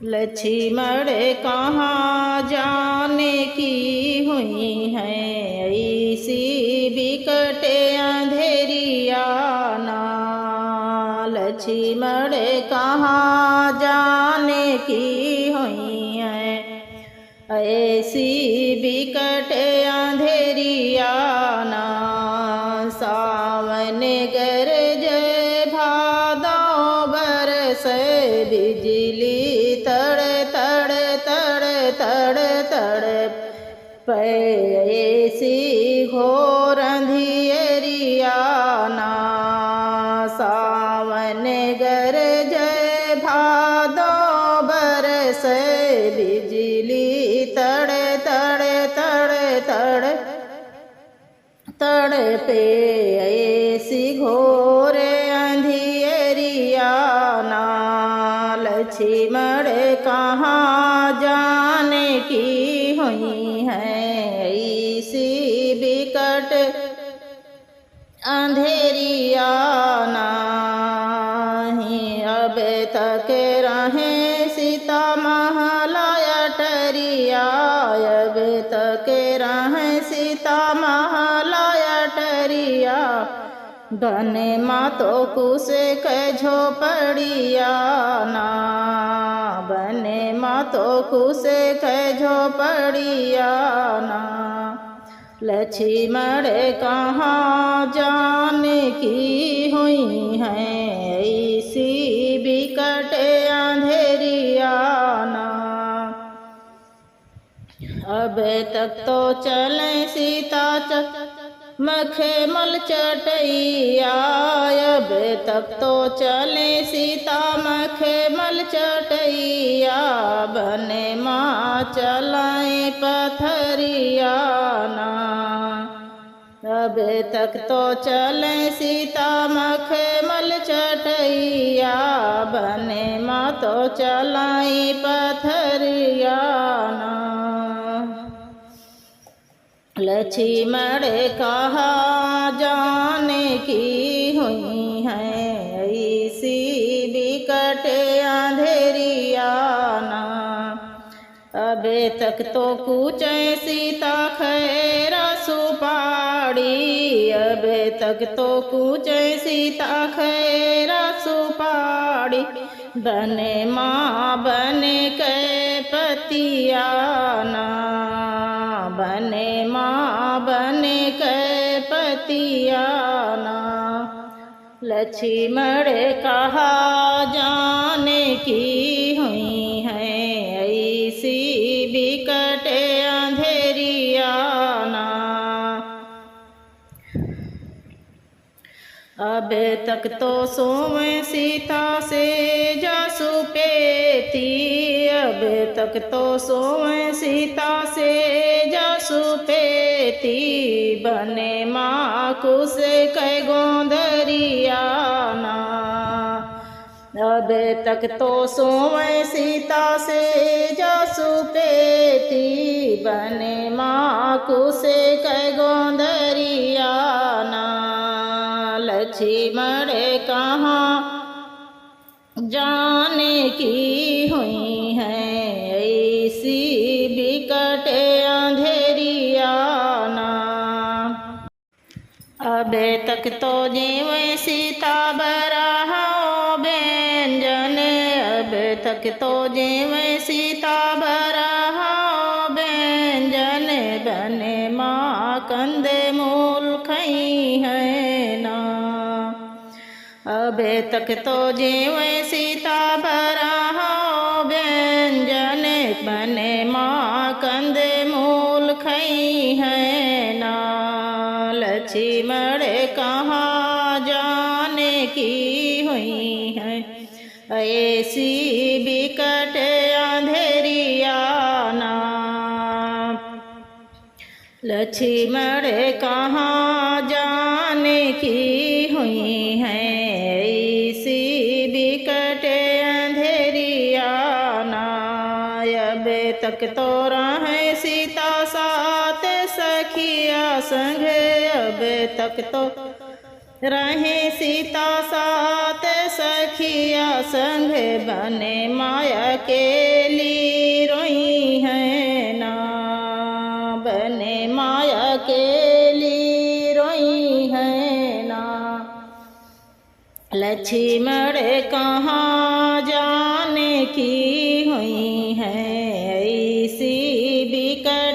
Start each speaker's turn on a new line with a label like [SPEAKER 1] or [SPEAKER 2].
[SPEAKER 1] लक्ष्मण कहाँ जाने की हुई है ऐसी बिकट अंधेरिया ना। लक्ष्मण कहाँ जाने की हुई है ऐसी बिकट अंधेरिया ना। सावन गरजे भादो बरस बिजली तड़ तड़ तड़ तड़ तड़ पे ऐसी घोर अंधियरिया ना। सावन गरजे भादो बरस बिजली तड़ तड़ तड़ तड़ तड़ पे ऐसी घोर अंधियरिया ना। लक्ष्मण कहाँ जाने की हुई है ऐसी बिकट अंधेरिया नहीं। अब तक रहे सीता महलाया टरिया, अब तक रहे सीता महलाया टरिया। बने मातो कुसे के झोपड़िया ना, बने मातो कुसे के झोपड़िया ना। लक्ष्मण कहाँ जाने की हुई है ऐसी बिकट अंधेरिया ना। अब तक तो चले सीता मखमल चटैया, अब तक तो चले सीता मखमल चटैया। बने माँ चलाए पथरिया ना, अब तक तो चले सीता मखमल चटैया। बने माँ तो चलाई पथरिया ना। लक्ष्मण कहाँ जाने की हुई है ऐसी बिकट अंधेरिया ना। अब तक तो कूचे सीता खैरा सुपाड़ी, अब तक तो कूचे सीता खैरा सुपाड़ी। बने माँ बने के पतिया ना, बने माँ बने के पतिया ना। लक्ष्मण कहाँ जाने की हुई है ऐसी बिकट अंधेरिया ना। अब तक तो सोवे सीता से जासु पेती, अब तक तो सोवे सीता से जासु पेती। बने माँ कुस कै गोंदरिया ना, अब तक तो सोवे सीता से जासु पेती। बने माँ कुस कै गोंदरिया ना। लक्ष्मण कहाँ जाने की हुई है ऐसी बिकट अंधेरिया ना। अब तक तो जीव सीता बराहो व्यंजन, अब तक तो जीव सीता बराहो व्यंजन। बने माँ कंदे मूल खई है ना, अब तक तो जीव सीता बराहो व्यंजन। बने माँ कंदे मूल खई है ना। लक्ष्मण कहाँ जाने की हुई है ऐसी बिकट अंधेरिया ना। लक्ष्मण कहाँ जाने की हुई है ऐसी बिकट अंधेरिया ना। अब तक तो रहे सीता साथ सखिया संग, अब तक तो रहे सीता सात सखिया संग बने माया केली रोई है ना, बने माया केली रोई है ना। लक्ष्मण कहाँ जाने की हुई है ऐसी बिकट